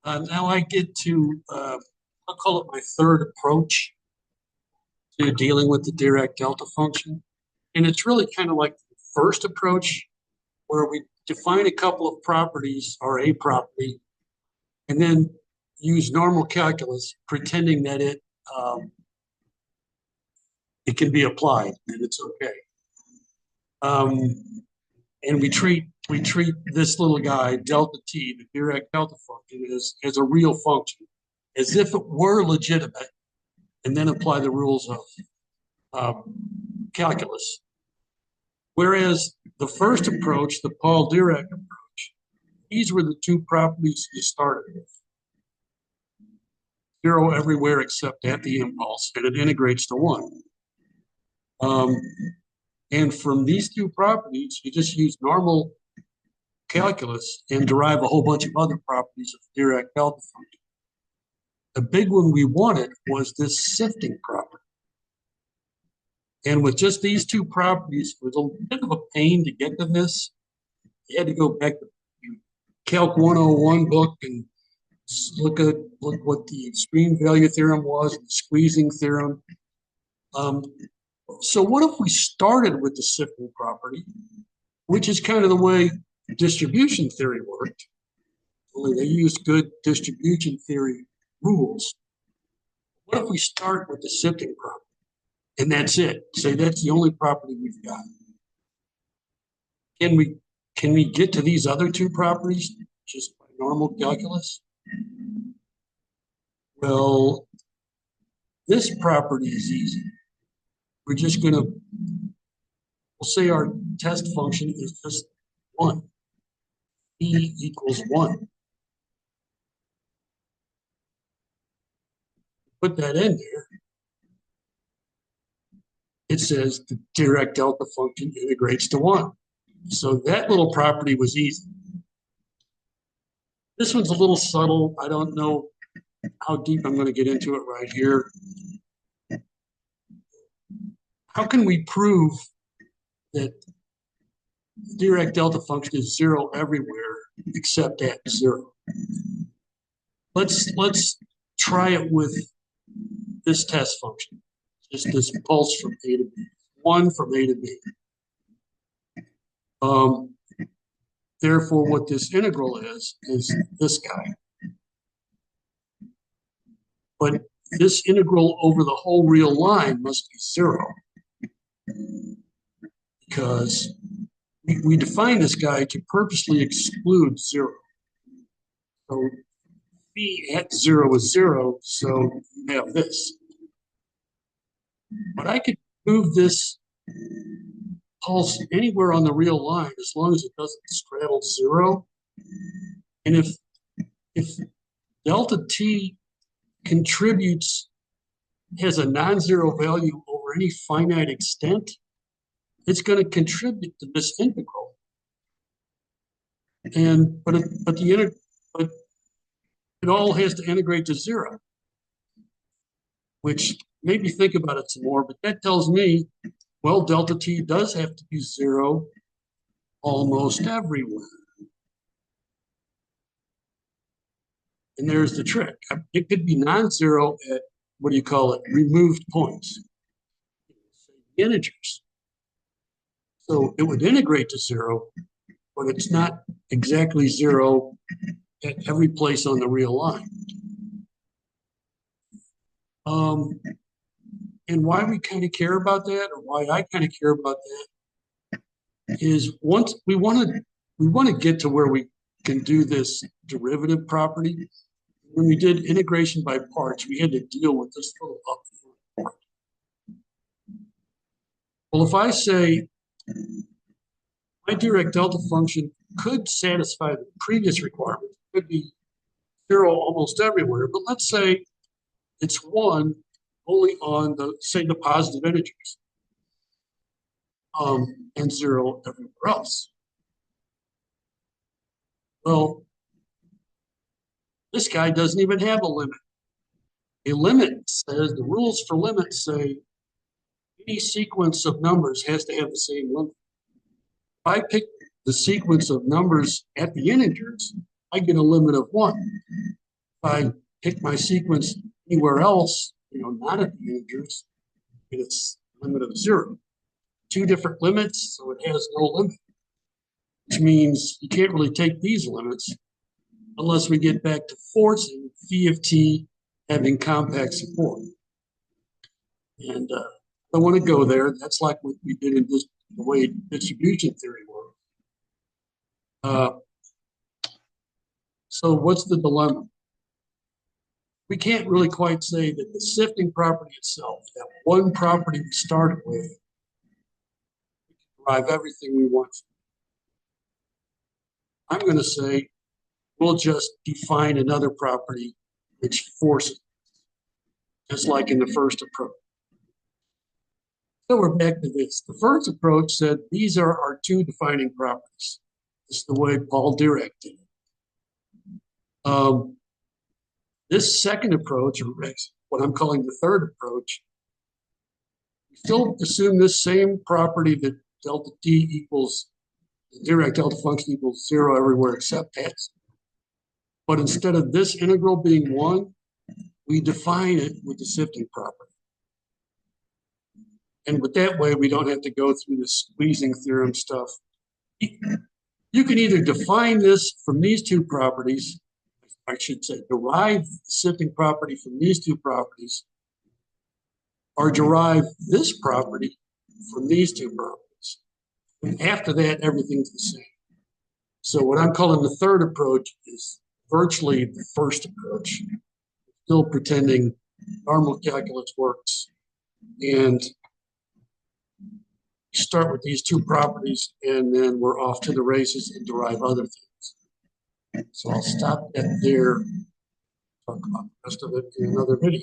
Now I get to, I'll call it my third approach to dealing with the Dirac Delta function. And it's really kind of like the first approach where we define a couple of properties or a property and then use normal calculus pretending that it can be applied and it's okay. And we treat this little guy, delta t, the Dirac delta function, as a real function, as if it were legitimate, and then apply the rules of calculus. Whereas the first approach, the Paul Dirac approach, these were the two properties you started with. Zero everywhere except at the impulse, and it integrates to one. And from these two properties, you just use normal calculus and derive a whole bunch of other properties of the Dirac delta function. The big one we wanted was this sifting property. And with just these two properties, it was a bit of a pain to get to this. You had to go back to the Calc 101 book and look what the extreme value theorem was, the squeezing theorem. So what if we started with the sifting property, which is kind of the way distribution theory worked. Only they used good distribution theory rules. What if we start with the sifting property? And that's it. Say that's the only property we've got. Can we get to these other two properties just by normal calculus? Well, this property is easy. We're just going to, we'll say our test function is just 1. E equals 1. Put that in there. It says the Dirac delta function integrates to 1. So that little property was easy. This one's a little subtle. I don't know how deep I'm going to get into it right here. How can we prove that the Dirac delta function is 0 everywhere except at 0? Let's try it with this test function. Just this pulse from A to B, 1 from A to B. Therefore, what this integral is this guy. But this integral over the whole real line must be 0. Because we define this guy to purposely exclude 0. So B at 0 is 0, so you have this. But I could move this pulse anywhere on the real line as long as it doesn't straddle 0. And if delta t contributes, has a non-zero value over any finite extent, it's going to contribute to this integral. But it all has to integrate to 0, which maybe think about it some more, but that tells me, well, delta t does have to be 0 almost everywhere. And there's the trick. It could be non-zero at, what do you call it, removed points, integers. So it would integrate to 0, but it's not exactly 0 at every place on the real line. And why we kind of care about that, or why I kind of care about that, is once we want to get to where we can do this derivative property. When we did integration by parts, we had to deal with this little upfront part. Well, if I say my Dirac delta function could satisfy the previous requirement, it could be 0 almost everywhere, but let's say it's 1 only on the, say, the positive integers, and 0 everywhere else. Well, this guy doesn't even have a limit. A limit says, the rules for limits say any sequence of numbers has to have the same limit. If I pick the sequence of numbers at the integers, I get a limit of 1. I pick my sequence anywhere else, not at the integers, it's limit of 0. Two different limits, so it has no limit, which means you can't really take these limits unless we get back to forcing phi of t having compact support. And I want to go there. That's like what we did in the way distribution theory works. So what's the dilemma? We can't really quite say that the sifting property itself, that one property we started with, we can derive everything we want. I'm going to say we'll just define another property which forces, just like in the first approach. So we're back to this. The first approach said these are our two defining properties. This is the way Paul Dirac did it. This second approach, or what I'm calling the third approach, we still assume this same property that delta t equals, the Dirac Delta Function equals 0 everywhere except x. But instead of this integral being 1, we define it with the sifting property. And with that way, we don't have to go through the squeezing theorem stuff. You can either define this from these two properties, I should say, derive the sifting property from these two properties, or derive this property from these two properties. And after that, everything's the same. So what I'm calling the third approach is virtually the first approach, still pretending normal calculus works. And start with these two properties, and then we're off to the races and derive other things. So I'll stop that there, talk about the rest of it in another video.